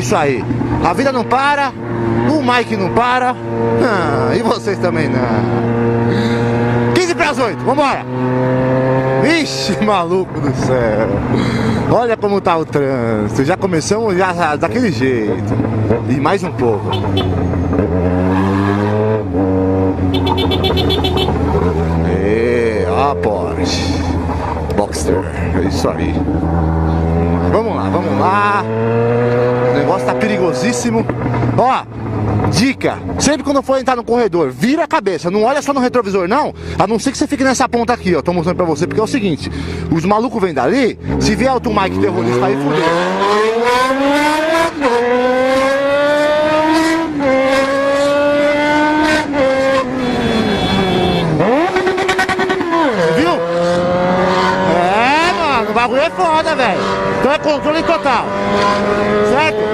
isso aí. A vida não para, o Mike não para, e vocês também não. 15 para as 8, vambora. Vixe, maluco do céu. Olha como tá o trânsito. Já começamos já daquele jeito. E mais um pouco. Ó, Porsche Boxster, é isso aí. Vamos lá. O negócio tá perigosíssimo. Ó, dica, sempre quando for entrar no corredor, vira a cabeça, não olha só no retrovisor não, a não ser que você fique nessa ponta aqui, ó, tô mostrando pra você, porque é o seguinte, os malucos vêm dali, se vier outro Mike terrorista aí, fudeu. Viu? Mano, o bagulho é foda, velho. Então é controle total, certo?